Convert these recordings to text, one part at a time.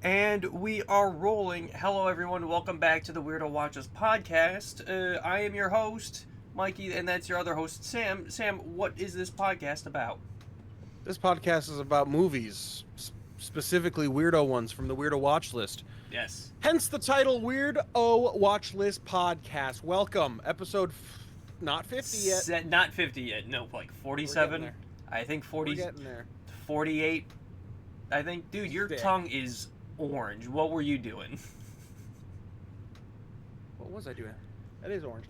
And we are rolling. Hello, everyone. Welcome back to the Weirdo Watchlist Podcast. I am your host, Mikey, and that's your other host, Sam. Sam, what is this podcast about? This podcast is about movies, specifically weirdo ones from the Weirdo Watchlist. Yes. Hence the title, Weirdo Watchlist Podcast. Welcome. Episode not 50 yet. Not 50 yet. No, like 47. I think 40. We're getting there. 48. I think, dude, your tongue is orange. What were you doing? What was I doing? That is orange.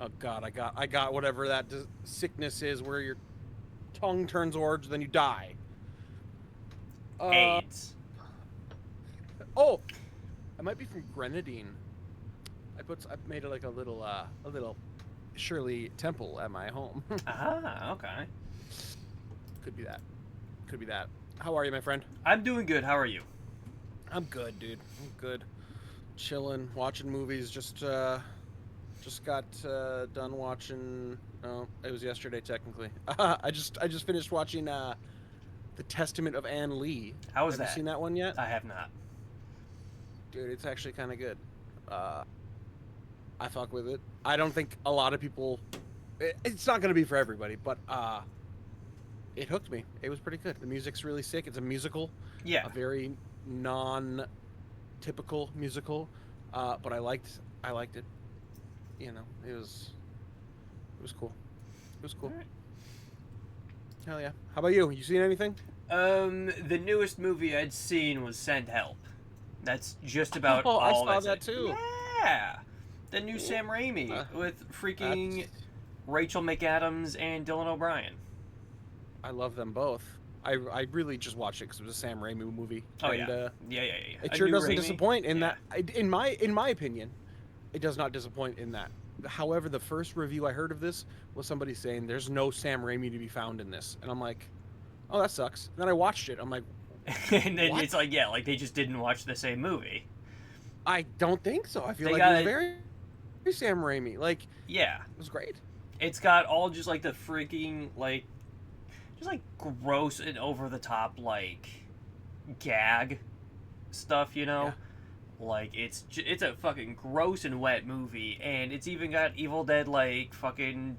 Oh God, I got whatever that sickness is where your tongue turns orange, then you die. AIDS. Oh, I might be from grenadine. I made it like a little Shirley Temple at my home. Okay. Could be that. How are you, my friend? I'm doing good. How are you? I'm good, dude. I'm good. Chilling, watching movies. Just got done watching. Oh, it was yesterday, technically. I just finished watching The Testament of Anne Lee. How was that? Have you seen that one yet? I have not. Dude, it's actually kind of good. I fuck with it. I don't think a lot of people. It's not gonna be for everybody, but it hooked me. It was pretty good. The music's really sick. It's a musical. Yeah. A very non-typical musical, but I liked it. You know, it was cool. It was cool. All right. Hell yeah. How about you? You seen anything? The newest movie I'd seen was Send Help. That's just about all I saw that's that it. too. Yeah. The new Sam Raimi with freaking Rachel McAdams and Dylan O'Brien. I love them both. I really just watched it because it was a Sam Raimi movie. Oh, and, yeah. It sure doesn't disappoint in that. In my opinion, it does not disappoint in that. However, the first review I heard of this was somebody saying there's no Sam Raimi to be found in this, and I'm like, oh, that sucks. And then I watched it. I'm like, and then what? it's like, yeah, like they just didn't watch the same movie. I don't think so. I feel like it was very Sam Raimi. Like, yeah, it was great. It's got all just like the freaking like. Just like gross and over the top like gag stuff, you know? Yeah. Like it's a fucking gross and wet movie, and it's even got Evil Dead like fucking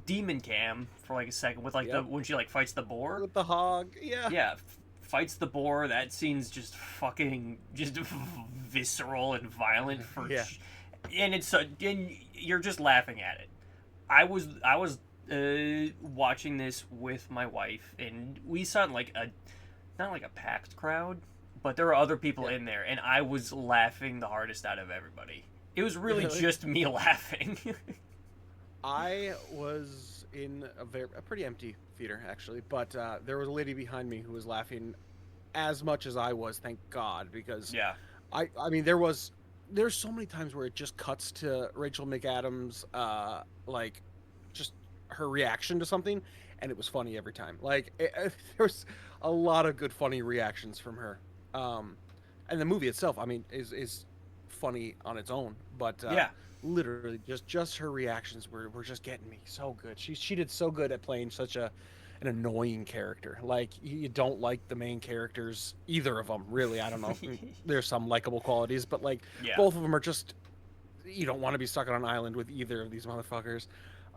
demon cam for like a second with like the when she like fights the boar with the hog. Yeah, fights the boar. That scene's just fucking just visceral and violent and it's and you're just laughing at it. I was watching this with my wife, and we saw it in like not like a packed crowd, but there were other people in there, and I was laughing the hardest out of everybody. It was really just me laughing. I was in a pretty empty theater, actually, but there was a lady behind me who was laughing as much as I was, thank God, because I mean, there's so many times where it just cuts to Rachel McAdams, like, just her reaction to something, and it was funny every time. Like, there was a lot of good funny reactions from her. And the movie itself, I mean, is funny on its own, but literally just her reactions were just getting me so good. She did so good at playing such an annoying character. Like, you don't like the main characters, either of them, really. I don't know. There's some likable qualities, but like both of them are just, you don't want to be stuck on an island with either of these motherfuckers.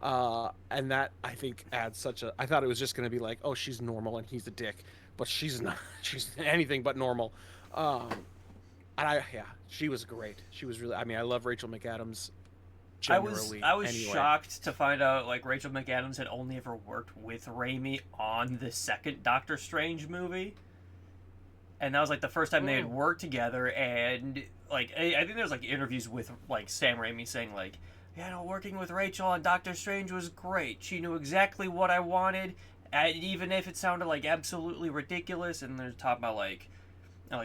And that, I think, adds I thought it was just going to be like, oh, she's normal and he's a dick, but she's not. She's anything but normal. And she was great. She was really, I mean, I love Rachel McAdams generally. I was shocked to find out, like, Rachel McAdams had only ever worked with Raimi on the second Doctor Strange movie. And that was, like, the first time they had worked together, and, like, I think there's, like, interviews with, like, Sam Raimi saying, like, yeah, no, working with Rachel on Doctor Strange was great. She knew exactly what I wanted, even if it sounded, like, absolutely ridiculous. And they're talking about, like,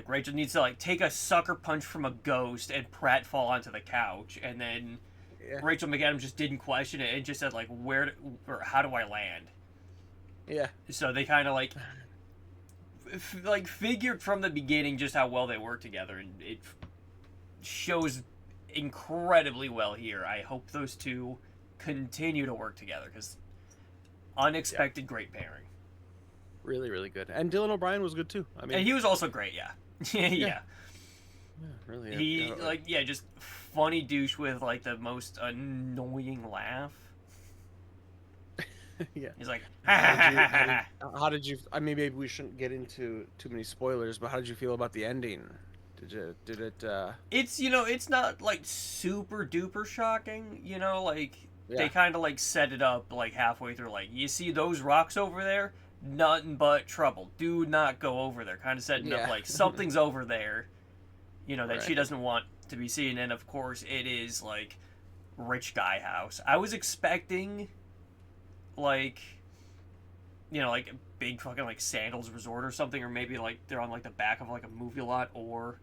Rachel needs to, like, take a sucker punch from a ghost and Pratt fall onto the couch. And then Rachel McAdams just didn't question it and just said, like, how do I land? Yeah. So they kind of, like, figured from the beginning just how well they work together. And it shows incredibly well here. I hope those two continue to work together, because unexpected great pairing. Really, really good. And Dylan O'Brien was good too. I mean, and he was also great. Yeah, Yeah. Really. He just funny douche with like the most annoying laugh. Yeah. He's like, how did you? I mean, maybe we shouldn't get into too many spoilers, but how did you feel about the ending? Did it? It's it's not like super duper shocking. They kind of like set it up like halfway through. Like, you see those rocks over there? Nothing but trouble. Do not go over there. Kind of setting up like something's over there. That she doesn't want to be seen. And of course, it is like rich guy house. I was expecting like like a big fucking like sandals resort or something, or maybe like they're on like the back of like a movie lot, or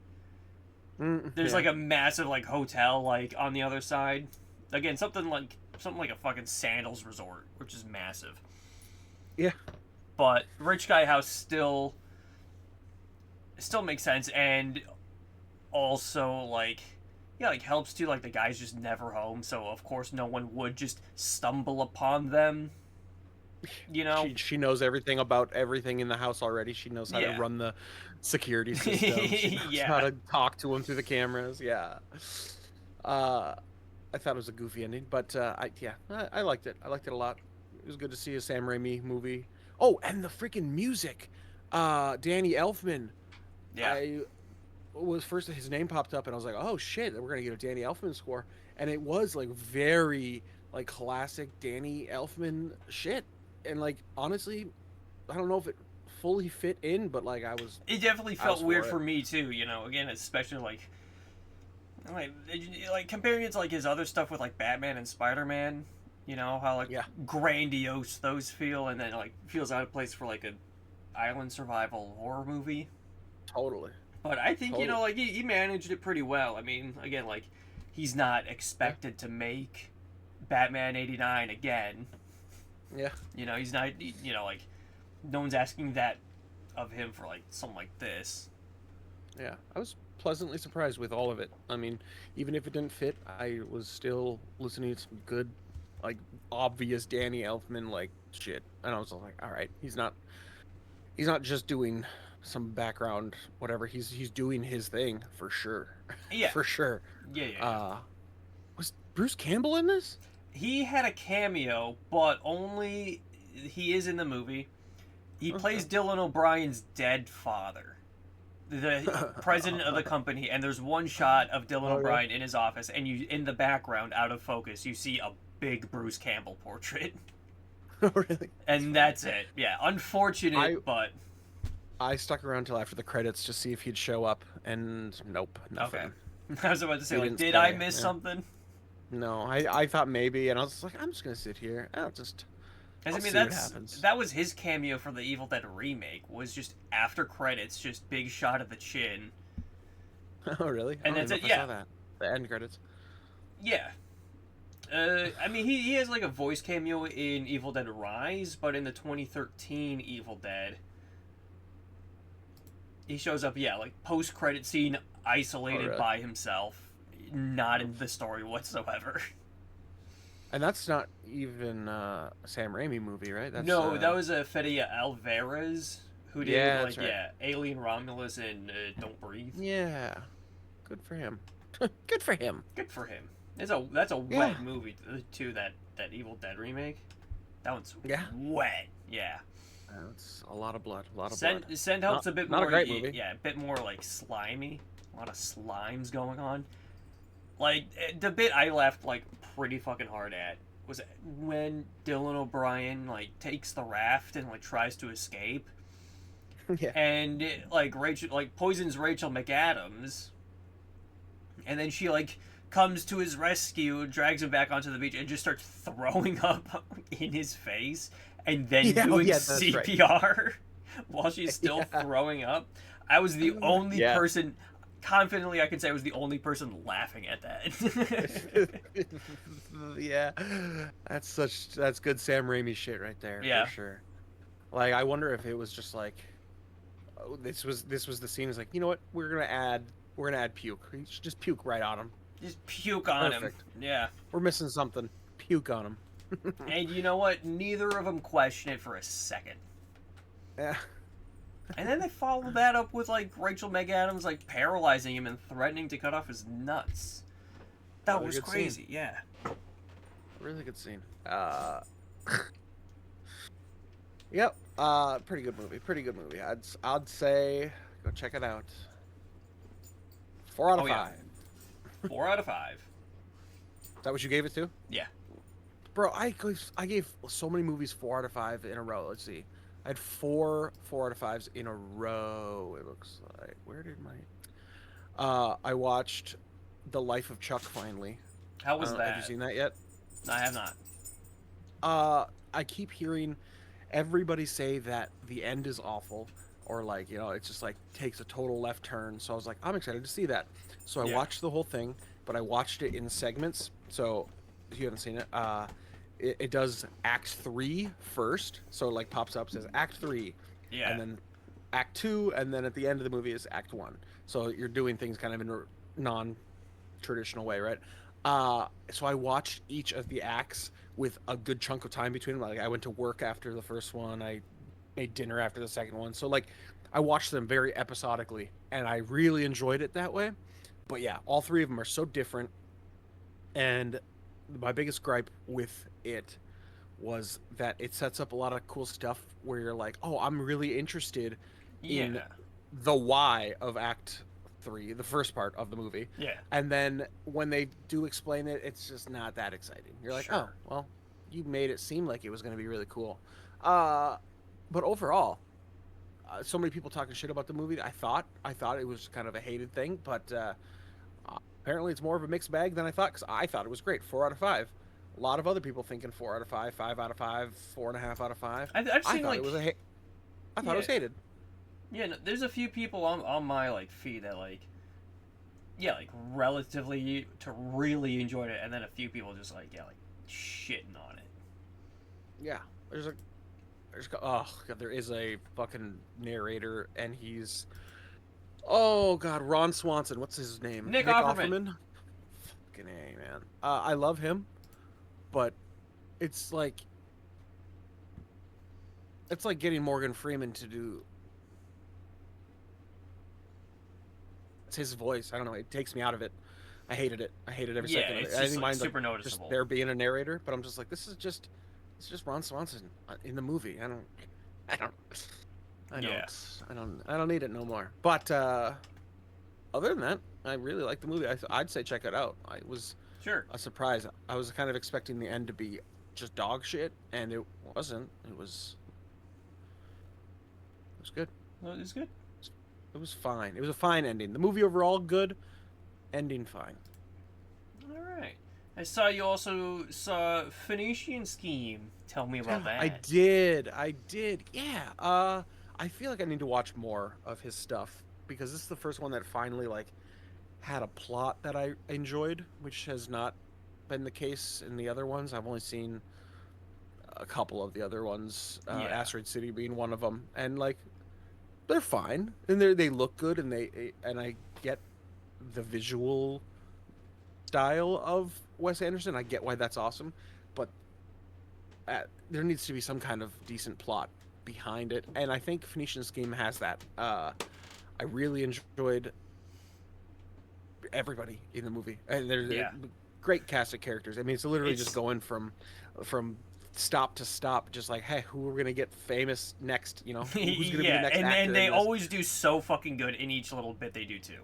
there's like a massive like hotel like on the other side. Again, something like a fucking sandals resort, which is massive. Yeah. But rich guy house still makes sense, and also like helps too. Like, the guy's just never home, so of course no one would just stumble upon them. She knows everything about everything in the house already. She knows how to run the security system. She knows how to talk to him through the cameras. Yeah. I thought it was a goofy ending, but I liked it. I liked it a lot. It was good to see a Sam Raimi movie. Oh, and the freaking music. Danny Elfman. Yeah. His name popped up and I was like, oh shit, we're gonna get a Danny Elfman score. And it was like very like classic Danny Elfman shit. And like, honestly, I don't know if it fully fit in, but like it definitely felt weird for me too, again, especially like comparing it to like his other stuff with like Batman and Spider-Man, how like grandiose those feel, and then like feels out of place for like an island survival horror movie. Totally. But I think he managed it pretty well. I mean, again, like, he's not expected to make Batman 89 again. Yeah. He's not, like, no one's asking that of him for like something like this. Yeah, I was pleasantly surprised with all of it. I mean, even if it didn't fit, I was still listening to some good, like, obvious Danny Elfman like shit, and I was like, all right, he's not just doing some background whatever. He's doing his thing for sure. Yeah, for sure. Yeah. Was Bruce Campbell in this? He had a cameo, but only he is in the movie. He plays Dylan O'Brien's dead father, the president of the company, and there's one shot of Dylan O'Brien in his office, and in the background, out of focus, you see a big Bruce Campbell portrait. Oh, really? And that's it. Yeah, unfortunate, but I stuck around till after the credits to see if he'd show up, and nope, nothing. Okay. I was about to say, like, did I miss something? No, I thought maybe, and I was like, I'm just gonna sit here. I'll see what happens. That was his cameo for the Evil Dead remake. Was just after credits, just big shot of the chin. Oh, really? And that's it. I saw that. The end credits. Yeah. I mean, he has like a voice cameo in Evil Dead Rise, but in the 2013 Evil Dead, he shows up, like post-credit scene, isolated by himself, not in the story whatsoever. And that's not even a Sam Raimi movie, right? No, that was a Fede Alvarez who did Alien, Romulus, and Don't Breathe. Yeah, good for him. Good for him. Good for him. That's a wet movie too. That Evil Dead remake. That one's wet. Yeah. It's a lot of blood. blood. Send helps a bit more. Not a great movie. Yeah, a bit more like slimy. A lot of slimes going on. Like, the bit I laughed like pretty fucking hard at was when Dylan O'Brien like takes the raft and like tries to escape. Yeah. And like Rachel like poisons Rachel McAdams. And then she like comes to his rescue, drags him back onto the beach, and just starts throwing up in his face, and then doing CPR while she's still throwing up. I was the only person, confidently I can say I was the only person laughing at that. Yeah, that's good Sam Raimi shit right there, for sure. Like, I wonder if it was just like, this was the scene. Is like, you know what, we're gonna add puke. Just puke right on him. Just puke on him. Yeah. We're missing something. Puke on him. And you know what? Neither of them question it for a second. Yeah. And then they follow that up with like Rachel McAdams like paralyzing him and threatening to cut off his nuts. That was crazy. Scene. Yeah. Really good scene. Yep. Pretty good movie. Pretty good movie. I'd say go check it out. 4 out of 5. Yeah. 4 out of 5. Is that what you gave it to? Yeah. Bro, I gave so many movies 4 out of 5 in a row. Let's see. I had 4 out of 5s in a row. It looks like. Where did my? I watched The Life of Chuck finally. How was that? Have you seen that yet? No, I have not. I keep hearing everybody say that the end is awful, or like, you know, it's just like takes a total left turn. So I was like, I'm excited to see that. So I watched the whole thing, but I watched it in segments. So if you haven't seen it, it does Act 3 first. So it like pops up, says Act 3, and then Act 2, and then at the end of the movie is Act 1. So you're doing things kind of in a non-traditional way, right? So I watched each of the acts with a good chunk of time between them. Like I went to work after the first one, I made dinner after the second one. So like I watched them very episodically, and I really enjoyed it that way. But yeah, all 3 of them are so different. And my biggest gripe with it was that it sets up a lot of cool stuff where you're like, oh, I'm really interested in the why of Act 3, the first part of the movie. Yeah. And then when they do explain it, it's just not that exciting. You're like, oh, well, you made it seem like it was going to be really cool. But overall, so many people talking shit about the movie. I thought it was kind of a hated thing, but apparently it's more of a mixed bag than I thought, because I thought it was great. 4 out of 5. A lot of other people thinking 4 out of 5, 5 out of 5, 4.5 out of 5. I've seen I thought it was hated. Yeah, no, there's a few people on my like feed that like relatively to really enjoyed it, and then a few people just like shitting on it. Yeah, there is a fucking narrator, and he's Ron Swanson. What's his name? Nick Offerman. Fucking A, man. I love him, but it's like getting Morgan Freeman to do. It's his voice. I don't know. It takes me out of it. I hated it. I hated every second of it. I didn't mind super noticeable. Just there being a narrator, but I'm just like, this is just Ron Swanson in the movie. I don't need it no more. But other than that, I really like the movie. I'd say check it out. I was a surprise. I was kind of expecting the end to be just dog shit, and it wasn't. It was good. Well, it was good. It was fine. It was a fine ending. The movie overall good, ending fine. All right. I saw you also saw Phoenician Scheme. Tell me about that. I did. Yeah. I feel like I need to watch more of his stuff, because this is the first one that finally like had a plot that I enjoyed, which has not been the case in the other ones. I've only seen a couple of the other ones, Asteroid City being one of them, and like they're fine, and they look good, and I get the visual style of Wes Anderson. I get why that's awesome, but there needs to be some kind of decent plot behind it, and I think Phoenician Scheme has that. I really enjoyed everybody in the movie, and there's a great cast of characters. I mean, it's literally just going from stop to stop, just like, hey, who are we gonna get famous next? You know, who's gonna be the next actor? And they always do so fucking good in each little bit they do too.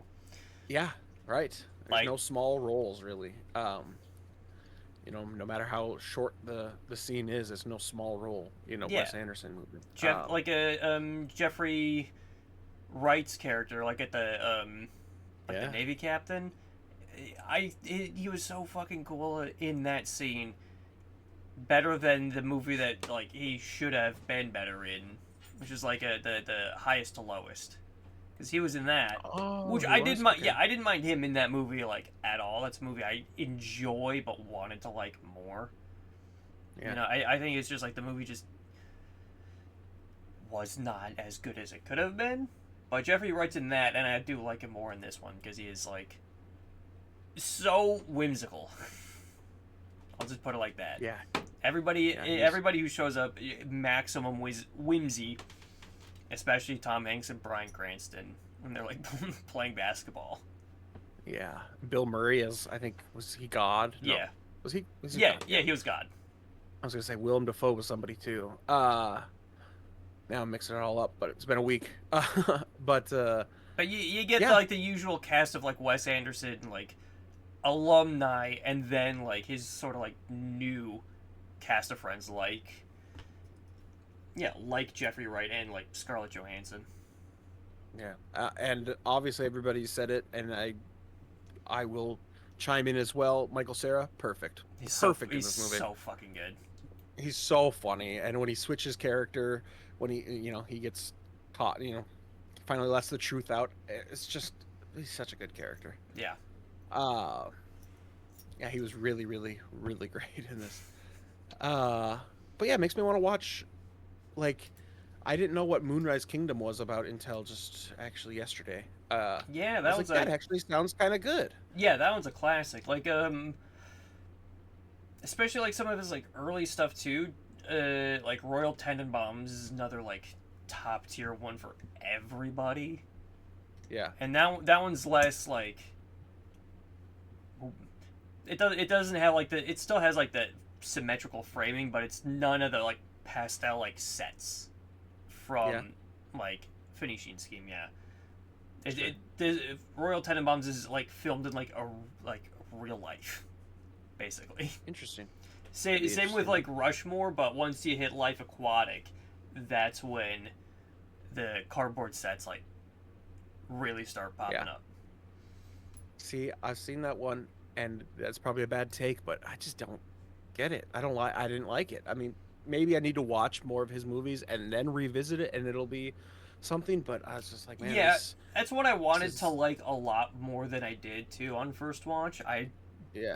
Yeah, right. There's no small roles really. You know, no matter how short the scene is, it's no small role. You know, Wes Anderson movie. Jeffrey Wright's character, like at the the Navy captain. He was so fucking cool in that scene. Better than the movie that like he should have been better in, which is like the highest to lowest, because he was in that, which I didn't mind. Okay. Yeah, I didn't mind him in that movie like at all. That's a movie I enjoy but wanted to like more. Yeah. You know, I think it's just like the movie just was not as good as it could have been. But Jeffrey Wright's in that, and I do like him more in this one because he is like so whimsical. I'll just put it like that. Yeah. Everybody who shows up, maximum whimsy, especially Tom Hanks and Bryan Cranston when they're like playing basketball. Yeah, Bill Murray is, I think, was he God? No. Yeah. Was he yeah, God? yeah, he was God. I was gonna say Willem Dafoe was somebody too. Now I'm mixing it all up, but it's been a week. But you get the usual cast of like Wes Anderson, like alumni, and then like his sort of like new cast of friends, like Jeffrey Wright and like Scarlett Johansson. Yeah, and obviously everybody said it, and I will chime in as well. Michael Cera, perfect. He's perfect in this movie. He's so fucking good. He's so funny, and when he switches character, when he gets caught, finally lets the truth out. It's just, he's such a good character. Yeah. Yeah, he was really, really, really great in this. But yeah, it makes me want to watch. Like, I didn't know what Moonrise Kingdom was about until just actually yesterday. Yeah, that that actually sounds kind of good. Yeah, that one's a classic. Like, especially like some of his like early stuff too. Like Royal Tenenbaums is another like top tier one for everybody. Yeah. And that one's less like. It doesn't have like it still has like the symmetrical framing, but it's none of the like pastel like sets from like finishing scheme. Yeah. Royal Tenenbaums is like filmed in like real life, basically. Interesting. Same with like Rushmore, but once you hit Life Aquatic, that's when the cardboard sets like really start popping up. See, I've seen that one, and that's probably a bad take, but I just don't get it. I didn't like it. I mean, maybe I need to watch more of his movies and then revisit it, and it'll be something. But I was just like, man, that's what I wanted to like a lot more than I did too on first watch. I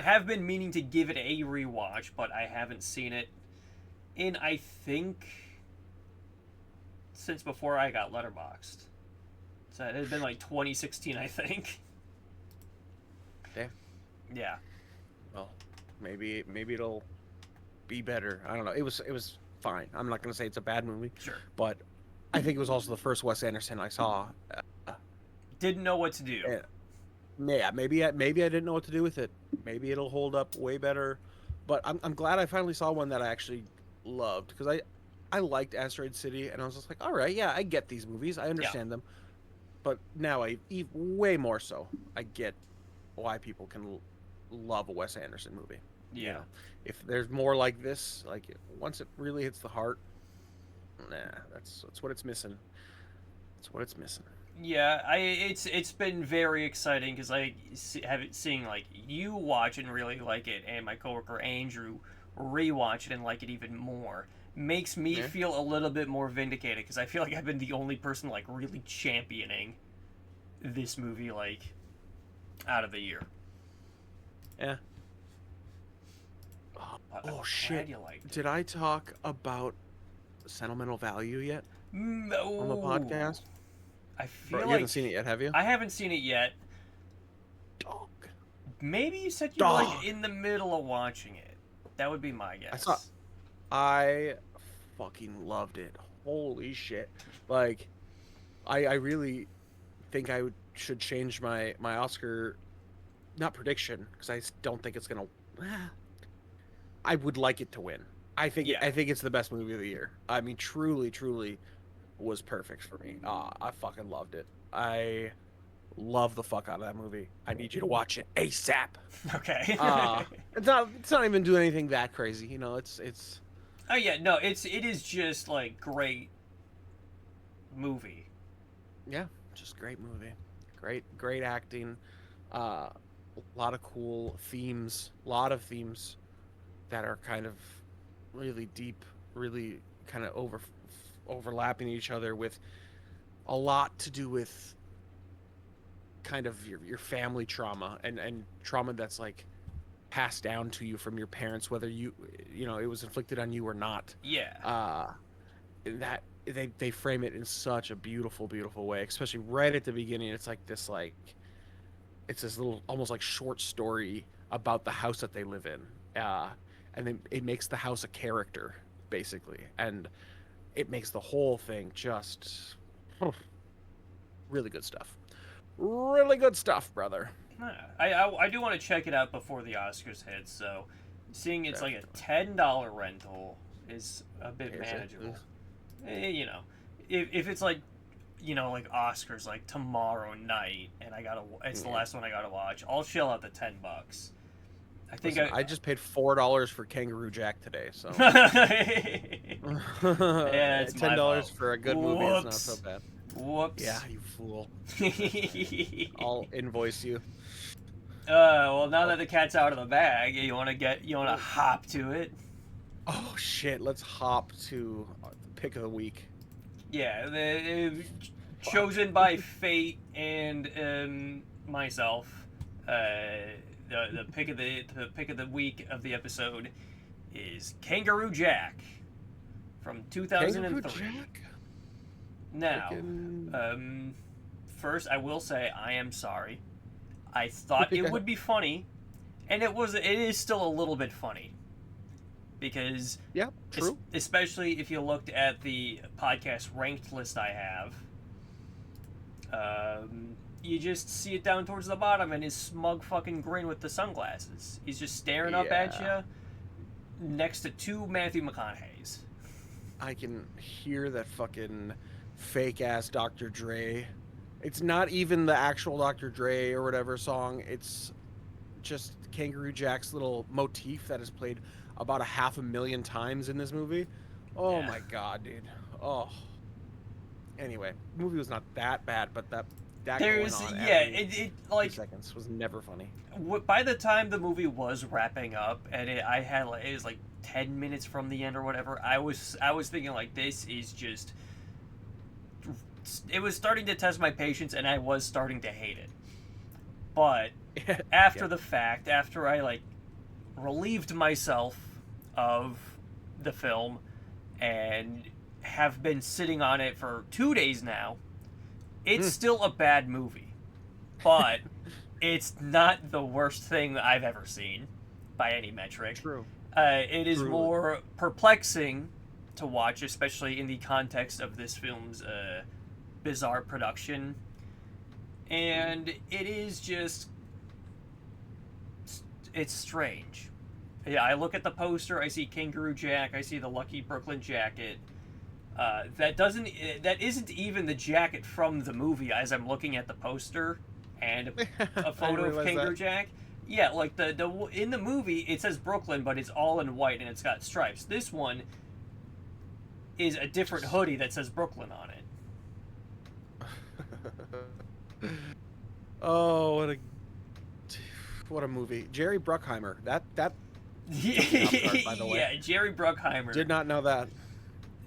have been meaning to give it a rewatch, but I haven't seen it in, I think, since before I got Letterboxd. So it had been like 2016, I think. Damn. Yeah. Well, maybe it'll be better. I don't know. It was fine. I'm not gonna say it's a bad movie. Sure. But I think it was also the first Wes Anderson I saw. Didn't know what to do. Yeah, maybe I didn't know what to do with it. Maybe it'll hold up way better. But I'm glad I finally saw one that I actually loved, because I liked Asteroid City, and I was just like, all right, yeah, I get these movies, I understand them. But now way more so, I get why people can love a Wes Anderson movie. Yeah. You know, if there's more like this, like once it really hits the heart, that's what it's missing. That's what it's missing. Yeah, it's been very exciting because seeing like you watch and really like it, and my coworker Andrew rewatch it and like it even more, makes me feel a little bit more vindicated, because I feel like I've been the only person like really championing this movie like out of the year. Yeah. Oh shit! Did I talk about Sentimental Value yet on the podcast? I feel you haven't seen it yet, have you? I haven't seen it yet. Dog. Maybe you said you were like in the middle of watching it. That would be my guess. I fucking loved it. Holy shit! Like, I really think I should change my Oscar, not prediction, because I don't think it's gonna. I would like it to win. I think it's the best movie of the year. I mean, truly was perfect for me. I fucking loved it. I love the fuck out of that movie. I need you to watch it ASAP. Okay. It's not even doing anything that crazy. You know, it's. Oh yeah, no, it is just like great movie. Yeah, just great movie. Great acting. A lot of cool themes. A lot of themes that are kind of really deep, really kind of overlapping each other, with a lot to do with kind of your family trauma and trauma that's like passed down to you from your parents, whether you know it was inflicted on you or not. Yeah. That they frame it in such a beautiful way, especially right at the beginning. It's like this, like it's this little almost like short story about the house that they live in, and then it makes the house a character basically, and it makes the whole thing just Really good stuff. Really good stuff, brother. I do want to check it out before the Oscars hit, so seeing it's like a $10 rental is a bit manageable. You know, if it's like, you know, like Oscars like tomorrow night and it's the last one I gotta watch, I'll shell out the $10. I think I just paid $4 for Kangaroo Jack today, so yeah, it's $10 for a good movie is not so bad. Whoops. Yeah, you fool. I'll invoice you. Well, now that the cat's out of the bag, you want to hop to it? Oh shit! Let's hop to the pick of the week. Yeah, chosen by fate and myself. The pick of the week of the episode is Kangaroo Jack from 2003. Kangaroo Jack? Now, first I will say I am sorry. I thought it would be funny, and it is still a little bit funny. Because true. Especially if you looked at the podcast ranked list I have, you just see it down towards the bottom and his smug fucking grin with the sunglasses. He's just staring up at you next to two Matthew McConaughey's. I can hear that fucking fake ass Dr. Dre. It's not even the actual Dr. Dre or whatever song. It's just Kangaroo Jack's little motif that is played about 500,000 times in this movie. Oh my god, dude. Oh. Anyway, the movie was not that bad, but that there's going on it like 2 seconds was never funny. By the time the movie was wrapping up and it was like 10 minutes from the end or whatever, I was thinking like this is just, it was starting to test my patience and I was starting to hate it. But after the fact, after I like relieved myself of the film and have been sitting on it for 2 days now, it's still a bad movie, but it's not the worst thing I've ever seen by any metric. True. It is more perplexing to watch, especially in the context of this film's bizarre production. And it is just, it's strange. Yeah, I look at the poster, I see Kangaroo Jack, I see the Lucky Brooklyn jacket. That isn't even the jacket from the movie as I'm looking at the poster and a photo of Kangaroo Jack. Yeah, like the in the movie it says Brooklyn, but it's all in white and it's got stripes. This one is a different hoodie that says Brooklyn on it. Oh, what a movie. Jerry Bruckheimer. That by the way. Yeah, Jerry Bruckheimer. Did not know that.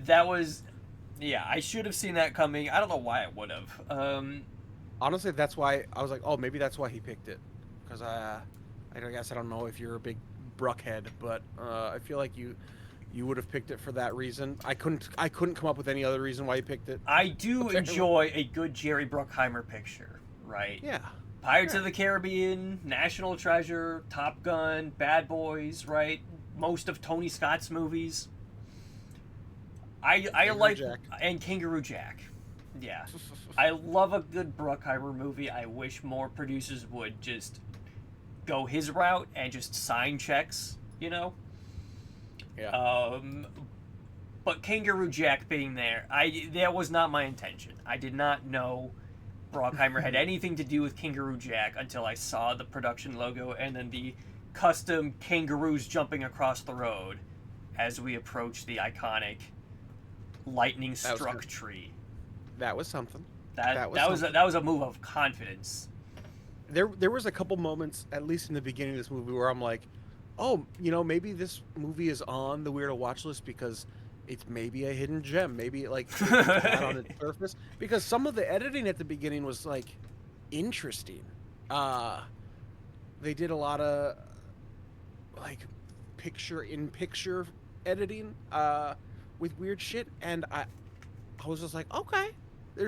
That was, I should have seen that coming. I don't know why I would have. Honestly, that's why I was like, oh, maybe that's why he picked it. Because I guess I don't know if you're a big Bruckhead, but I feel like you would have picked it for that reason. I couldn't come up with any other reason why you picked it. I do enjoy a good Jerry Bruckheimer picture, right? Yeah. Pirates of the Caribbean, National Treasure, Top Gun, Bad Boys, right? Most of Tony Scott's movies. I like Jack. And Kangaroo Jack. Yeah. I love a good Bruckheimer movie. I wish more producers would just go his route and just sign checks, you know? Yeah. But Kangaroo Jack being there, that was not my intention. I did not know Bruckheimer had anything to do with Kangaroo Jack until I saw the production logo and then the custom kangaroos jumping across the road as we approach the iconic lightning struck tree. That was something. That was a move of confidence. There was a couple moments, at least in the beginning of this movie, where I'm like, oh, maybe this movie is on the Weirdo Watchlist because it's maybe a hidden gem. Maybe like it's not on its surface. Because some of the editing at the beginning was like interesting. They did a lot of like picture-in-picture editing with weird shit, and I was just like, okay, there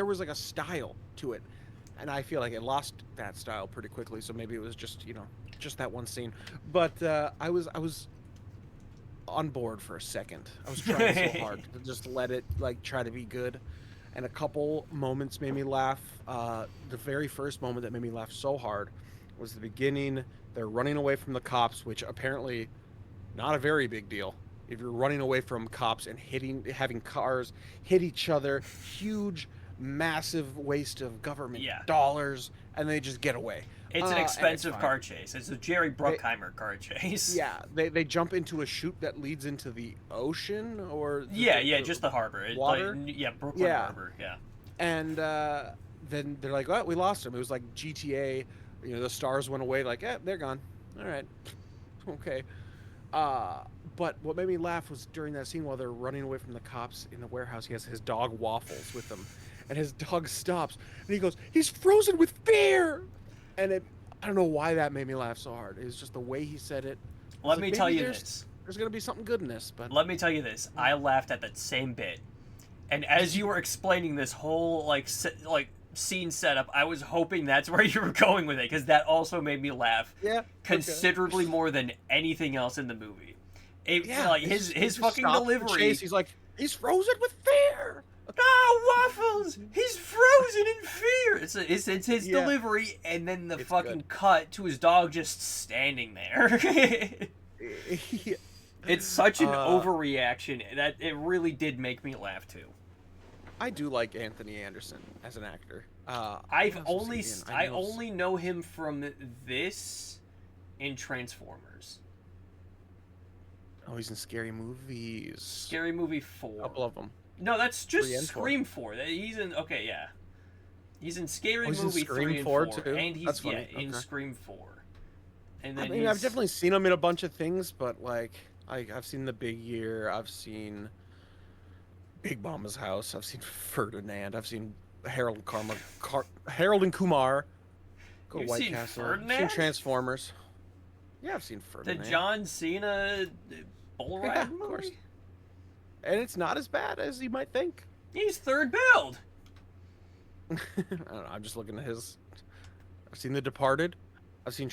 was like a style to it, and I feel like it lost that style pretty quickly. So maybe it was just just that one scene, but I was on board for a second. I was trying so hard to just let it like try to be good, and a couple moments made me laugh. The very first moment that made me laugh so hard was the beginning. They're running away from the cops, which apparently not a very big deal. If you're running away from cops and having cars hit each other, huge, massive waste of government dollars, and they just get away. It's an expensive car chase. It's a Jerry Bruckheimer car chase. Yeah, they jump into a chute that leads into the ocean, or just the harbor. Water. Brooklyn Harbor. Yeah. And then they're like, "Oh, we lost him." It was like GTA. The stars went away. Like, they're gone. All right, okay. But what made me laugh was during that scene while they're running away from the cops in the warehouse, he has his dog Waffles with him, and his dog stops and he goes, "He's frozen with fear," and I don't know why that made me laugh so hard. It was just the way he said it. Let me tell you this. There's gonna be something good in this, but let me tell you this. I laughed at that same bit, and as you were explaining this whole scene setup, I was hoping that's where you were going with it, because that also made me laugh. Considerably more than anything else in the movie. His fucking delivery. Chase, he's like, "He's frozen with fear." Oh, Waffles! He's frozen in fear. It's his delivery, and then the fucking cut to his dog just standing there. It's such an overreaction that it really did make me laugh too. I do like Anthony Anderson as an actor. I only know him from this in Transformers. Oh, he's in Scary Movies. Scary Movie 4. A couple of them. No, that's just Scream 4. He's in He's in Scary Movie 3 and 4 too? And he's in Scream 4. And then I've definitely seen him in a bunch of things, but I've seen The Big Year, I've seen Big Mama's House, I've seen Ferdinand, I've seen Harold and Kumar. Go You've White seen Castle. Ferdinand? I've seen Transformers. Yeah, I've seen Ferdinand. The John Cena bull ride movie? Of course. And it's not as bad as you might think. He's third build. I don't know. I'm just looking at his. I've seen The Departed. I've seen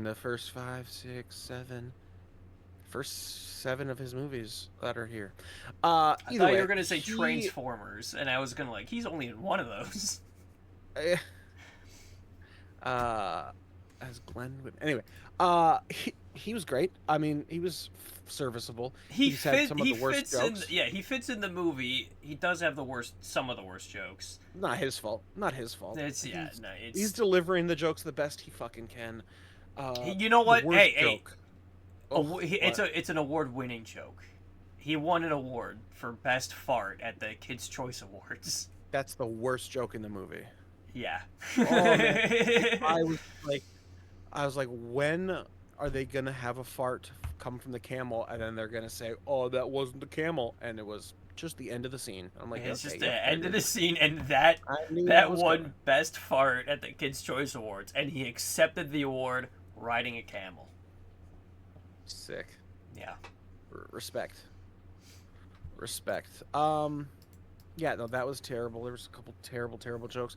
the first 5, 6, 7. First 7 of his movies that are here. I thought you were gonna say Transformers, and I was gonna he's only in one of those. As Glenn would. Anyway, he was great. I mean, he was serviceable. He had some of the worst jokes. He fits in the movie. He does have some of the worst jokes. Not his fault. He's delivering the jokes the best he fucking can. You know what? Hey. It's an award-winning joke. He won an award for best fart at the Kids' Choice Awards. That's the worst joke in the movie. Yeah. I was like, when are they gonna have a fart come from the camel, and then they're gonna say, "Oh, that wasn't the camel," and it was just the end of the scene. I'm like, it's just the end of the scene, and that won best fart at the Kids' Choice Awards, and he accepted the award riding a camel. Sick. Yeah. Respect. Yeah, no, that was terrible. There was a couple terrible jokes.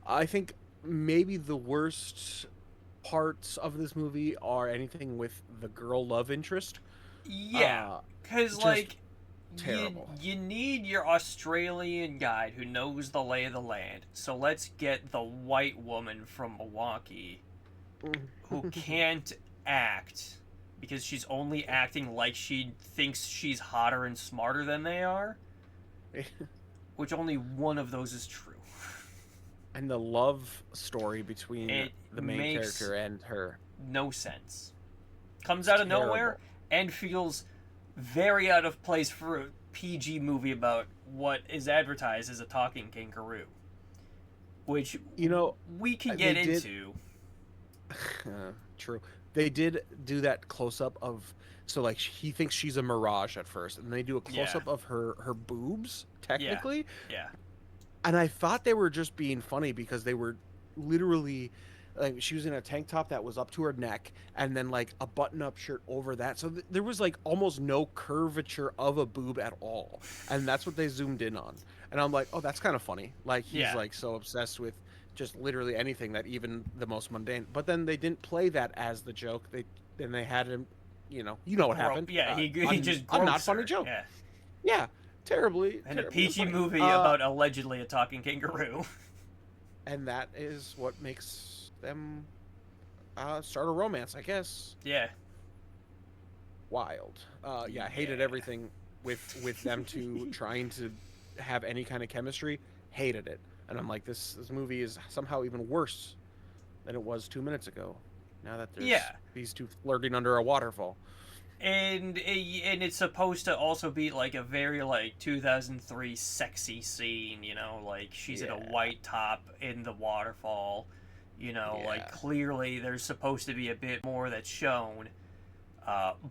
I think maybe the worst parts of this movie are anything with the girl love interest. Yeah, because terrible. You need your Australian guide who knows the lay of the land. So let's get the white woman from Milwaukee who can't act because she's only acting like she thinks she's hotter and smarter than they are. Which only one of those is true. And the love story between the main character and her. No sense. Comes out of nowhere and feels very out of place for a PG movie about what is advertised as a talking kangaroo. Which, we can get into. True. They did do that close-up of... So, he thinks she's a mirage at first, and they do a close-up of her boobs, technically. Yeah. And I thought they were just being funny because they were literally... she was in a tank top that was up to her neck, and then, a button-up shirt over that. So there was, almost no curvature of a boob at all. And that's what they zoomed in on. And I'm like, oh, that's kind of funny. He's, so obsessed with just literally anything that even the most mundane... But then they didn't play that as the joke. They had him... You know what happened. Yeah, he just a not funny joke. Yeah. Yeah. terribly. And a terribly PG funny. movie about allegedly a talking kangaroo. And that is what makes them start a romance, I guess. Yeah. Wild. Yeah, hated everything with them two trying to have any kind of chemistry. Hated it. And I'm like, this movie is somehow even worse than it was 2 minutes ago. Now that there's these two flirting under a waterfall. And it's supposed to also be like a very like 2003 sexy scene, you know, like she's in a white top in the waterfall, you know, like clearly there's supposed to be a bit more that's shown,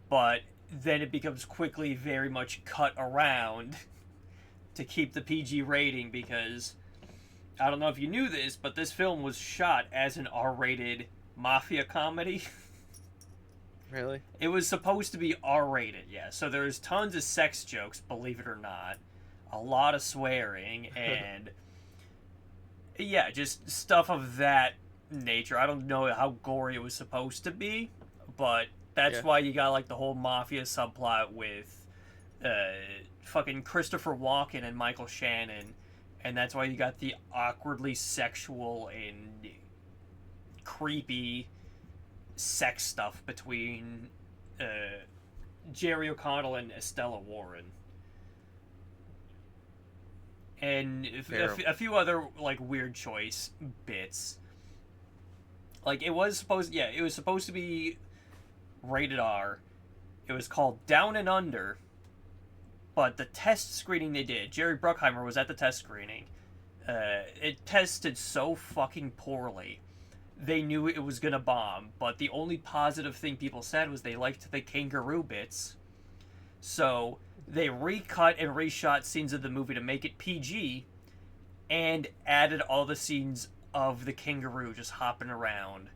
but then it becomes quickly very much cut around to keep the PG rating, because I don't know if you knew this, but this film was shot as an R-rated mafia comedy. Really? It was supposed to be R-rated, yeah. So there's tons of sex jokes, believe it or not. A lot of swearing, and yeah, just stuff of that nature. I don't know how gory it was supposed to be, but that's why you got like the whole mafia subplot with fucking Christopher Walken and Michael Shannon, and that's why you got the awkwardly sexual and creepy sex stuff between Jerry O'Connell and Estella Warren, and a few other like weird choice bits. Like it was supposed to be rated R. It was called Down and Under, but the test screening they did, Jerry Bruckheimer was at the test screening. It tested so fucking poorly. They knew it was gonna bomb, but the only positive thing people said was they liked the kangaroo bits. So they recut and reshot scenes of the movie to make it PG, and added all the scenes of the kangaroo just hopping around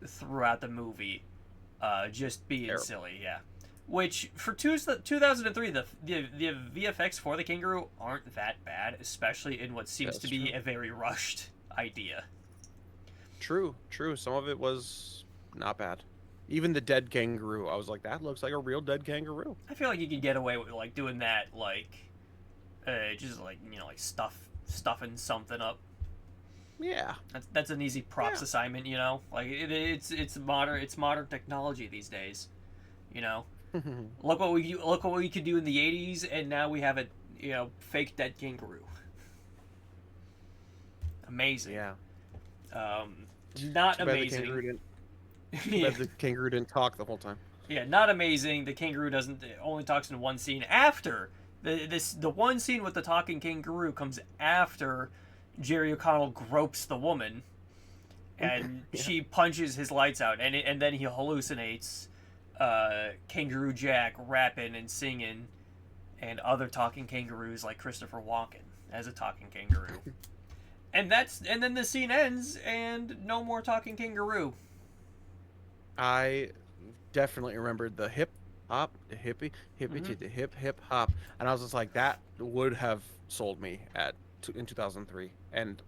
throughout the movie, just being silly, yeah. Which for 2003, the VFX for the kangaroo aren't that bad, especially in what seems to be a very rushed idea. True. Some of it was not bad. Even the dead kangaroo, I was like, that looks like a real dead kangaroo. I feel like you could get away with like doing that, like, just like, you know, like stuffing something up. Yeah. That's an easy props assignment, you know. Like it's modern technology these days, you know. Look what we could do in the 80s, and now we have a fake dead kangaroo. Amazing. Yeah. Not amazing. The kangaroo didn't talk the whole time. Yeah, not amazing. The kangaroo only talks in one scene. After the one scene with the talking kangaroo comes after Jerry O'Connell gropes the woman, and she punches his lights out, and then he hallucinates Kangaroo Jack rapping and singing, and other talking kangaroos like Christopher Walken as a talking kangaroo. And then the scene ends, and no more talking kangaroo. I definitely remembered the hip hop, the hippie to the hip hop, and I was just like, that would have sold me in 2003. And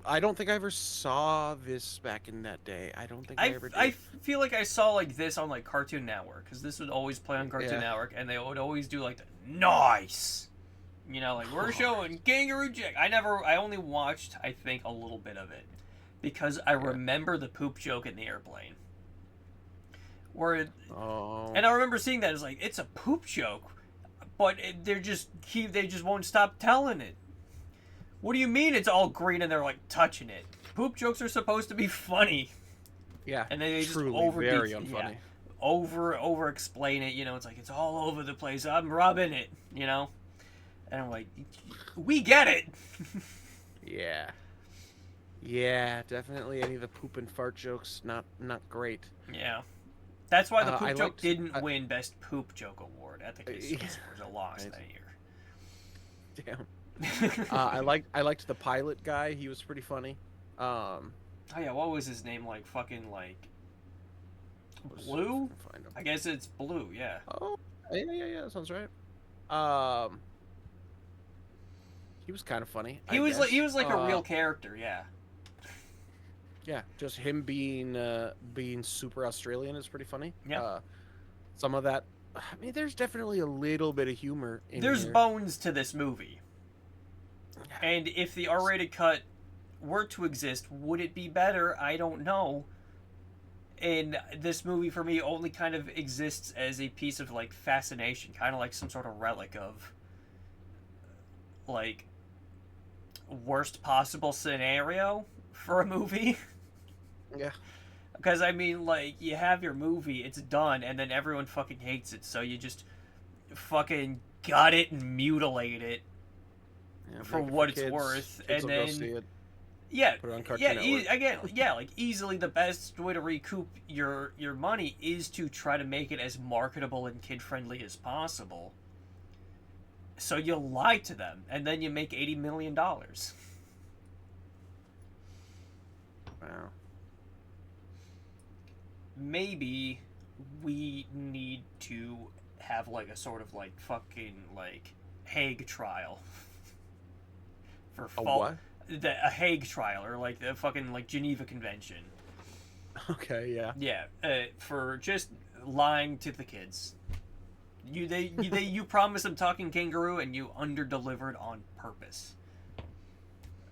I don't think I ever saw this back in that day. I don't think I ever did. I feel like I saw like this on like Cartoon Network, because this would always play on Cartoon Network, and they would always do like the nice. You know, like, we're showing Kangaroo Jack. I only watched, I think, a little bit of it, because I remember the poop joke in the airplane. And I remember seeing that, it's like, it's a poop joke, but they just won't stop telling it. What do you mean it's all green and they're, like, touching it? Poop jokes are supposed to be funny. Yeah, and they just very unfunny. Over explain it, you know, it's like, it's all over the place, I'm rubbing it, you know? And I'm like, we get it. Yeah, definitely. Any of the poop and fart jokes, not great. Yeah, that's why the poop joke didn't win Best Poop Joke Award at the Kids Awards. It lost that year. Damn. I liked the pilot guy. He was pretty funny. Oh yeah, what was his name? Like fucking like Blue? I guess it's Blue. Yeah. Oh yeah. That sounds right. He was kind of funny. He was like a real character, yeah. Yeah, just him being super Australian is pretty funny. Yeah. Some of that I mean, there's definitely a little bit of humor in There's here. bones to this movie. And if the R-rated cut were to exist, would it be better? I don't know. And this movie for me only kind of exists as a piece of like fascination, kind of like some sort of relic of like worst possible scenario for a movie. Yeah. Because I mean, like, you have your movie, it's done, and then everyone fucking hates it, so you just fucking gut it and mutilate it for what it's worth, kids and will go see then it, yeah, put it on Cartoon Network. again, yeah, like easily the best way to recoup your money is to try to make it as marketable and kid friendly as possible. So you lie to them, and then you make $80 million. Wow. Maybe we need to have like a sort of like fucking like Hague trial for what? A Hague trial, or like the fucking like Geneva Convention. Okay, yeah. Yeah, for just lying to the kids. You promised them talking kangaroo and you underdelivered on purpose.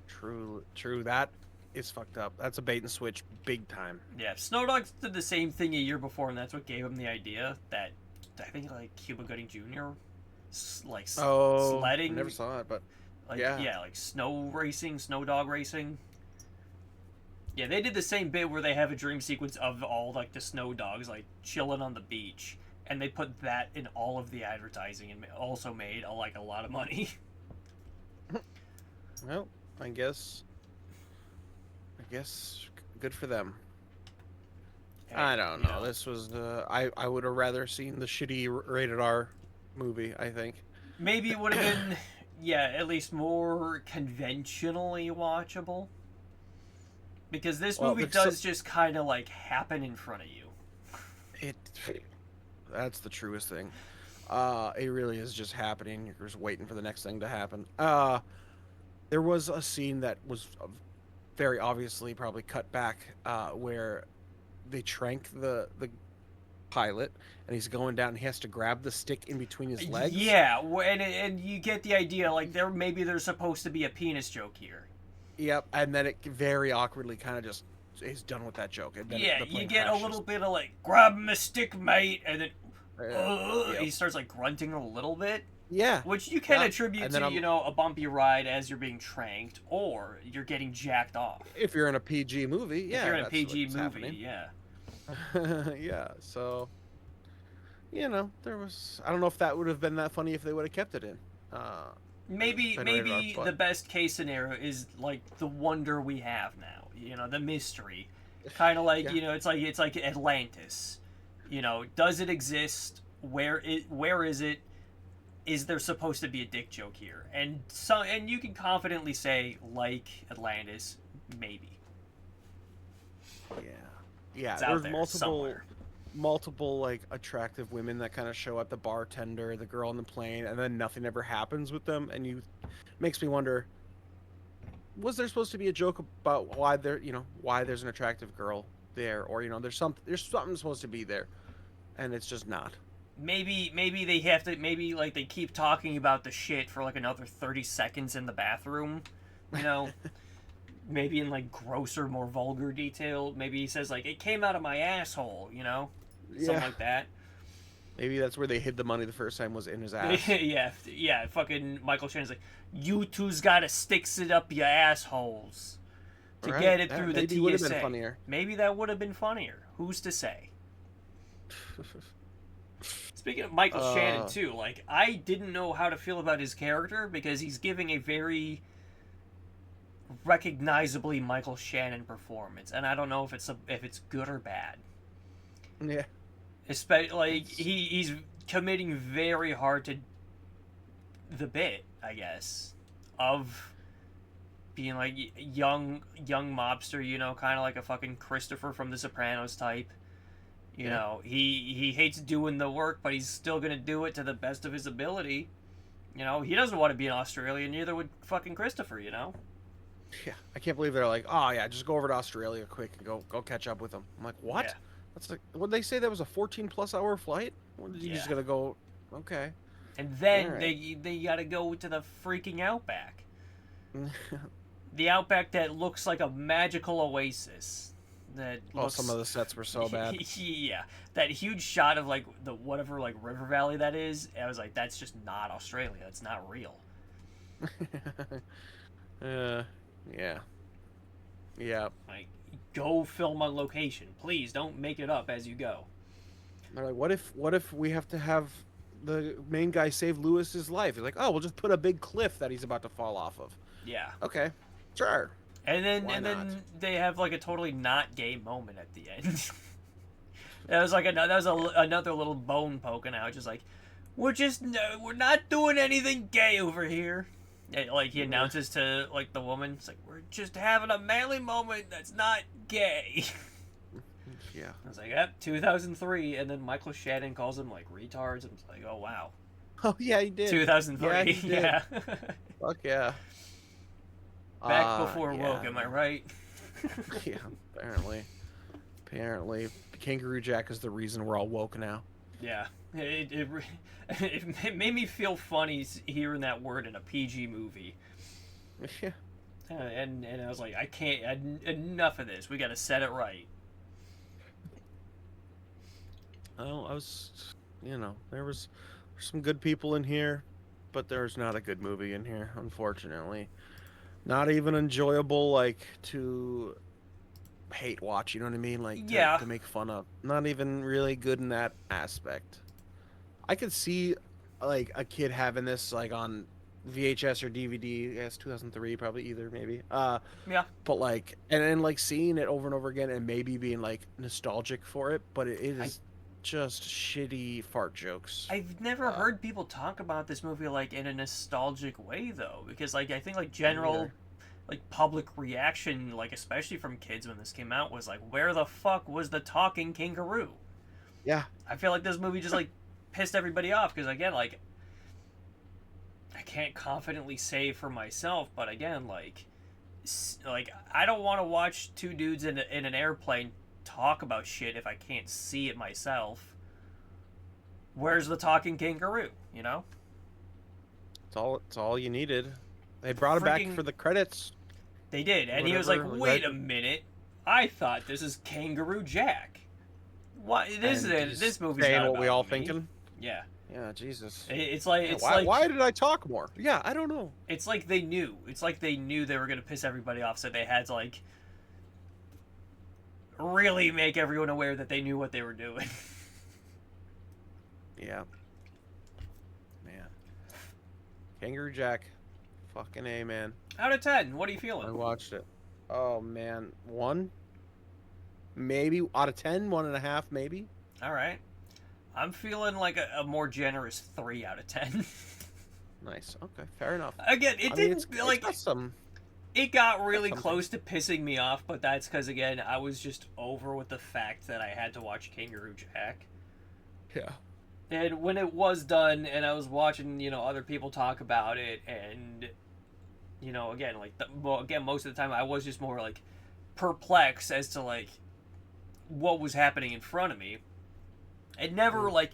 True. That is fucked up. That's a bait and switch big time. Yeah, Snow Dogs did the same thing a year before, and that's what gave him the idea that I think like Cuba Gooding Jr. Sledding. I never saw it, but like yeah, like snow dog racing. Yeah, they did the same bit where they have a dream sequence of all like the snow dogs like chilling on the beach, and they put that in all of the advertising and also made a lot of money. Well, I guess good for them. And, I don't know. This was I would have rather seen the shitty rated R movie, I think. Maybe it would have been at least more conventionally watchable. Because this movie does just kind of like happen in front of you. That's the truest thing. It really is just happening. You're just waiting for the next thing to happen. There was a scene that was very obviously probably cut back where they trank the pilot, and he's going down and he has to grab the stick in between his legs. Yeah, and you get the idea, like there's supposed to be a penis joke here. Yep, and then it very awkwardly kind of just is done with that joke. And then you get crashes. A little bit of like, grab my stick, mate, and then he starts like grunting a little bit. Yeah. Which you can attribute to, a bumpy ride as you're being tranked, or you're getting jacked off. If you're in a PG movie, yeah. If you're in a PG movie, happening. Yeah. Yeah, so, there was... I don't know if that would have been that funny if they would have kept it in. Maybe the best case scenario is, like, the wonder we have now. The mystery. Kind of like, it's like Atlantis. Does it exist? Where is it? Is there supposed to be a dick joke here? And you can confidently say, like Atlantis, maybe. Yeah. There's multiple like attractive women that kind of show up, the bartender, the girl on the plane, and then nothing ever happens with them, and makes me wonder, was there supposed to be a joke about why there's an attractive girl there, or there's something supposed to be there, and it's just not. Maybe they have to. Maybe like they keep talking about the shit for like another 30 seconds in the bathroom. Maybe in like grosser, more vulgar detail. Maybe he says like, "It came out of my asshole," something like that. Maybe that's where they hid the money the first time, was in his ass. yeah. Fucking Michael Shannon's like, "You two's gotta sticks it up your assholes to get it through the TSA." Maybe would have been funnier. Maybe that would have been funnier. Who's to say? Speaking of Michael Shannon, too, like, I didn't know how to feel about his character because he's giving a very recognizably Michael Shannon performance, and I don't know if it's good or bad. Yeah. Especially, like, he's committing very hard to the bit, I guess, of being, like, young mobster, kind of like a fucking Christopher from The Sopranos type. He hates doing the work, but he's still gonna do it to the best of his ability. He doesn't want to be in Australia, neither would fucking Christopher, Yeah, I can't believe they're like, oh yeah, just go over to Australia quick and go catch up with him. I'm like, what? That's like, what they say, that was a 14+ hour flight? Or did you just gotta go? Okay. And then they gotta go to the freaking outback. The outback that looks like a magical oasis. Some of the sets were so bad. Yeah, that huge shot of like the whatever like river valley that is. I was like, that's just not Australia. It's not real. Yeah. Like, go film on location, please. Don't make it up as you go. They're like, what if we have to have the main guy save Lewis's life? He's like, oh, we'll just put a big cliff that he's about to fall off of. Yeah. Okay. Sure. And then they have like a totally not gay moment at the end. That was another little bone poking out, just like, we're not doing anything gay over here. Like he announces to like the woman, it's like, we're just having a manly moment that's not gay. Yeah. I was like, yep, 2003, and then Michael Shannon calls them like retards, and it's like, oh wow. Oh yeah, he did. 2003. Yeah. He did. Yeah. Fuck yeah. Back before woke, am I right? Yeah, apparently. Kangaroo Jack is the reason we're all woke now. Yeah. It made me feel funny hearing that word in a PG movie. Yeah. And I was like, I can't, enough of this. We got to set it right. Oh, there was some good people in here, but there's not a good movie in here, unfortunately. Not even enjoyable, like, to hate watch, you know what I mean? Like, to make fun of. Not even really good in that aspect. I could see, like, a kid having this, like, on VHS or DVD. I guess 2003, probably either, maybe. Yeah. But, like, and like, seeing it over and over again and maybe being, like, nostalgic for it, but it is just shitty fart jokes. I've never heard people talk about this movie like in a nostalgic way though, because like I think like general like public reaction, like especially from kids when this came out, was like, where the fuck was the talking kangaroo? Yeah. I feel like this movie just like pissed everybody off because again, like I can't confidently say for myself, but again, like I don't want to watch two dudes in an airplane talk about shit if I can't see it myself. Where's the talking kangaroo, you know? It's all you needed. They brought it back for the credits. They did, and he was like, wait a minute, I thought this is Kangaroo Jack. What this movie's saying not what about we all me. thinking. Yeah. Yeah, Jesus. It's like why did I talk more? Yeah, I don't know. It's like they knew. It's like they knew they were gonna piss everybody off, so they had to like really make everyone aware that they knew what they were doing. Yeah. Man. Kangaroo Jack. Fucking A, man. Out of 10, what are you feeling? I watched it. Oh, man. 1? Maybe. Out of 10? 1.5, maybe? Alright. I'm feeling like a more generous 3 out of 10. Nice. Okay, fair enough. Again, it's got some... It got really close to pissing me off, but that's because, again, I was just over with the fact that I had to watch Kangaroo Jack. Yeah. And when it was done, and I was watching, other people talk about it, and, again, most of the time I was just more, like, perplexed as to, like, what was happening in front of me. It never, like,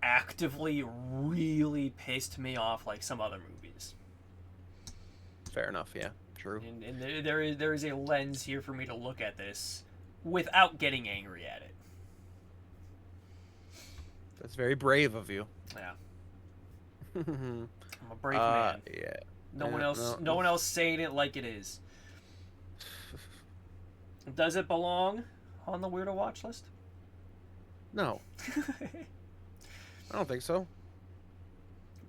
actively really pissed me off like some other movies. Fair enough, yeah. True. And there is a lens here for me to look at this without getting angry at it. That's very brave of you. Yeah. I'm a brave man. Yeah. No one else saying it like it is. Does it belong on the Weirdo Watchlist? No. I don't think so.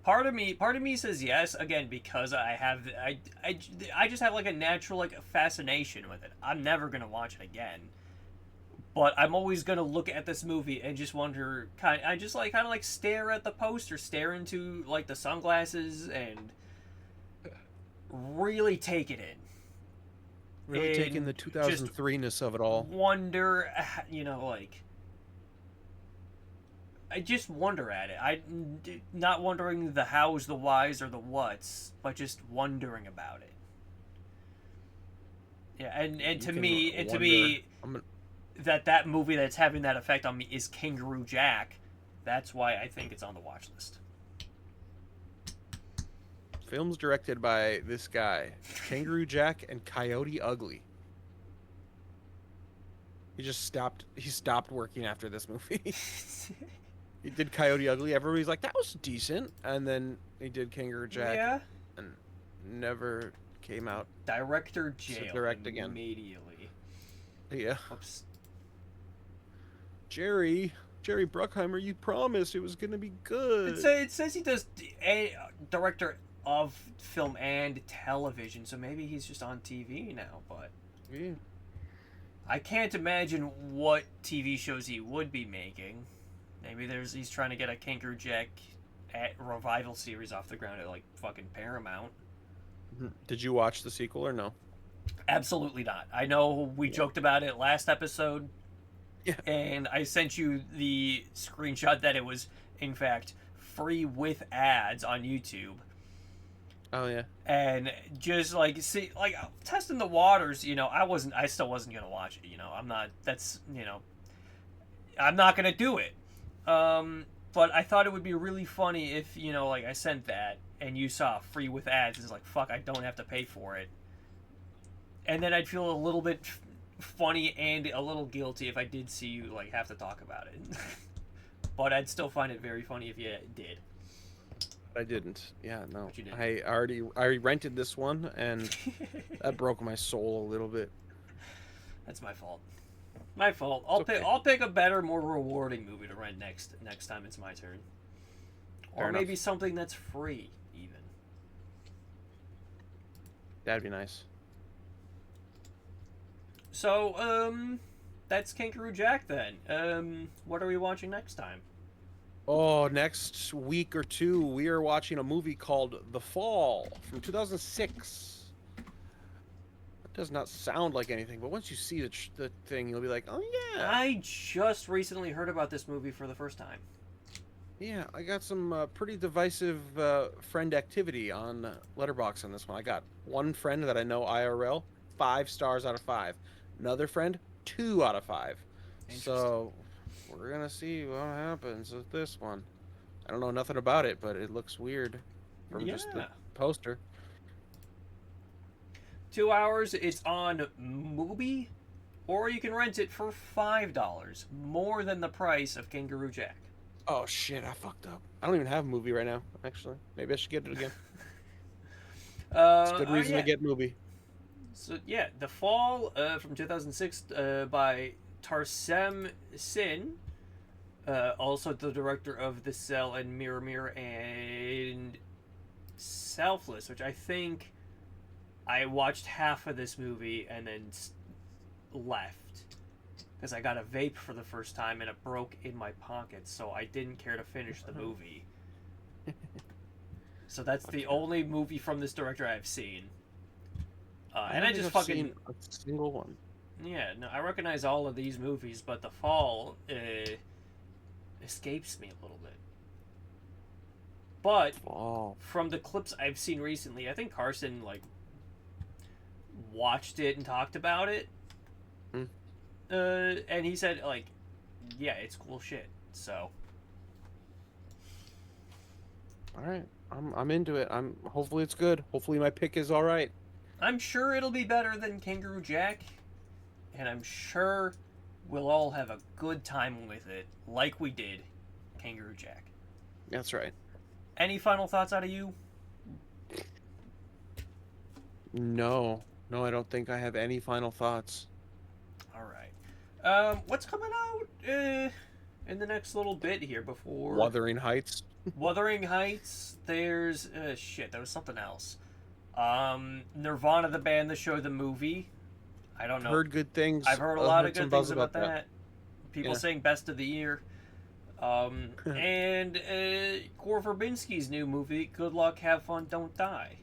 Part of me says yes, again, because I just have like a natural like fascination with it. I'm never gonna watch it again, but I'm always gonna look at this movie and just wonder, kind of stare at the poster, stare into like the sunglasses, and really take it in. Really taking the 2003-ness of it all. Wonder, like. I just wonder at it. Not wondering the hows, the whys, or the whats, but just wondering about it. Yeah, and to me, I'm that movie that's having that effect on me is Kangaroo Jack. That's why I think it's on the watch list. Films directed by this guy, Kangaroo Jack and Coyote Ugly. He stopped working after this movie. He did Coyote Ugly. Everybody's like, that was decent. And then he did Kangaroo Jack. Yeah. And never came out. Director jail. Direct again. Immediately. Yeah. Oops. Jerry Bruckheimer, you promised it was going to be good. It says he does a director of film and television, so maybe he's just on TV now, but... Yeah. I can't imagine what TV shows he would be making. Maybe he's trying to get a Kangaroo Jack revival series off the ground at like fucking Paramount. Did you watch the sequel or no? Absolutely not. I know we joked about it last episode. Yeah. And I sent you the screenshot that it was in fact free with ads on YouTube. Oh yeah. And just like testing the waters, I still wasn't gonna watch it, I'm not gonna do it. But I thought it would be really funny if, I sent that and you saw free with ads. It's like, fuck, I don't have to pay for it. And then I'd feel a little bit funny and a little guilty if I did see you have to talk about it. But I'd still find it very funny if you did. I didn't. Yeah, no. But you didn't. I already rented this one, and that broke my soul a little bit. That's my fault. My fault. I'll pick a better, more rewarding movie to rent next time it's my turn. Or maybe something that's free, even. That'd be nice. So, that's Kangaroo Jack then. What are we watching next time? Oh, next week or two, we are watching a movie called The Fall from 2006. It does not sound like anything, but once you see the thing, you'll be like, oh, yeah. I just recently heard about this movie for the first time. Yeah, I got some pretty divisive friend activity on Letterboxd on this one. I got one friend that I know IRL, 5 stars out of 5. Another friend, 2 out of 5. So we're going to see what happens with this one. I don't know nothing about it, but it looks weird from just the poster. 2 hours, it's on Mubi, or you can rent it for $5, more than the price of Kangaroo Jack. Oh shit, I fucked up. I don't even have a movie right now, actually. Maybe I should get it again. It's a good reason to get movie. So yeah, The Fall from 2006 by Tarsem Sin, also the director of The Cell and Mirror Mirror and Selfless, which I think I watched half of this movie and then left. Because I got a vape for the first time and it broke in my pocket, so I didn't care to finish the movie. So that's the only movie from this director I've seen. And I just fucking seen a single one. Yeah, no, I recognize all of these movies, but The Fall escapes me a little bit. But from the clips I've seen recently, I think Carson watched it and talked about it. And he said, yeah, it's cool shit. So, all right, I'm into it. Hopefully it's good. Hopefully my pick is all right. I'm sure it'll be better than Kangaroo Jack, and I'm sure we'll all have a good time with it, like we did Kangaroo Jack. That's right. Any final thoughts out of you? No, I don't think I have any final thoughts. All right. What's coming out in the next little bit here before Wuthering Heights? Wuthering Heights. There's there was something else. Nirvana, the band, the show, the movie. I don't know. Heard good things. I've heard a lot of good things about that. People saying best of the year. And Gore Verbinski's new movie, Good Luck, Have Fun, Don't Die.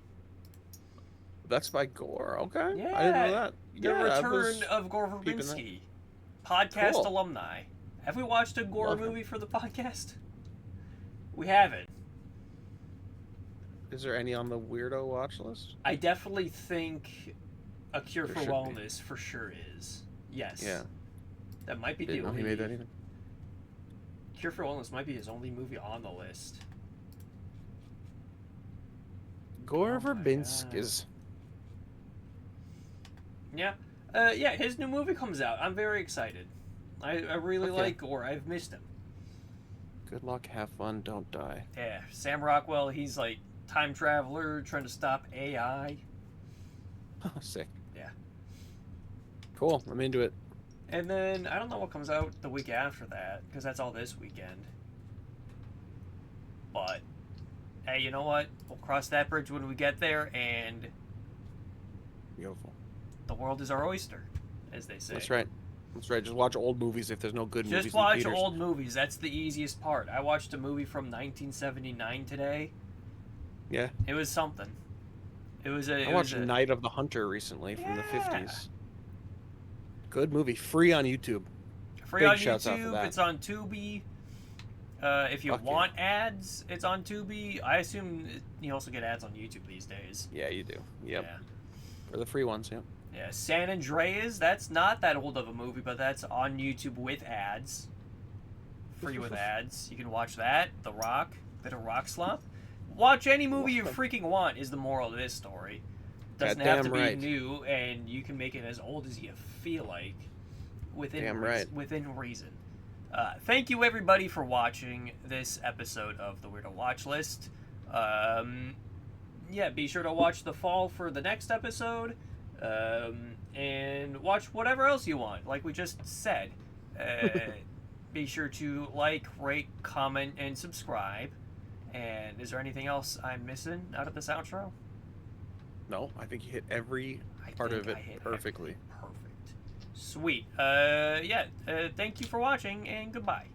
That's by Gore. Okay. Yeah. I didn't know that. The return of Gore Verbinski. Podcast alumni. Have we watched a Gore movie for the podcast? We haven't. Is there any on the Weirdo Watchlist? I definitely think A Cure for Wellness for sure is. Yes. Yeah. That might be Didn't the know only... he made that either. Cure for Illness might be his only movie on the list. Gore Verbinskis. Yeah. Yeah, his new movie comes out. I'm very excited. I really like Gore. I've missed him. Good luck, have fun, don't die. Yeah, Sam Rockwell, he's like time traveler trying to stop AI. Sick. Yeah. Cool, I'm into it. And then, I don't know what comes out the week after that, because that's all this weekend. But, hey, you know what? We'll cross that bridge when we get there, and... Beautiful. The world is our oyster, as they say. That's right. That's right. Just watch old movies if there's no good movies. Just watch old movies. That's the easiest part. I watched a movie from 1979 today. Yeah. It was something. I watched Night of the Hunter recently from the 50s. Good movie. Free on YouTube. Free on YouTube. It's on Tubi. If you want ads, it's on Tubi. I assume you also get ads on YouTube these days. Yeah, you do. Yep. Yeah. For the free ones, yeah. Yeah, San Andreas, that's not that old of a movie, but that's on YouTube with ads. Free with ads. You can watch that. The Rock. Bit of Rock Slump. Watch any movie you freaking want is the moral of this story. Doesn't have to be new, and you can make it as old as you feel like. Within reason. Thank you, everybody, for watching this episode of the Weirdo Watchlist. Yeah, be sure to watch The Fall for the next episode. And watch whatever else you want, like we just said. Be sure to like, rate, comment, and subscribe. And is there anything else I'm missing out of this outro? No, I think you hit every part of it perfectly. Perfect. Sweet. Yeah, thank you for watching, and goodbye.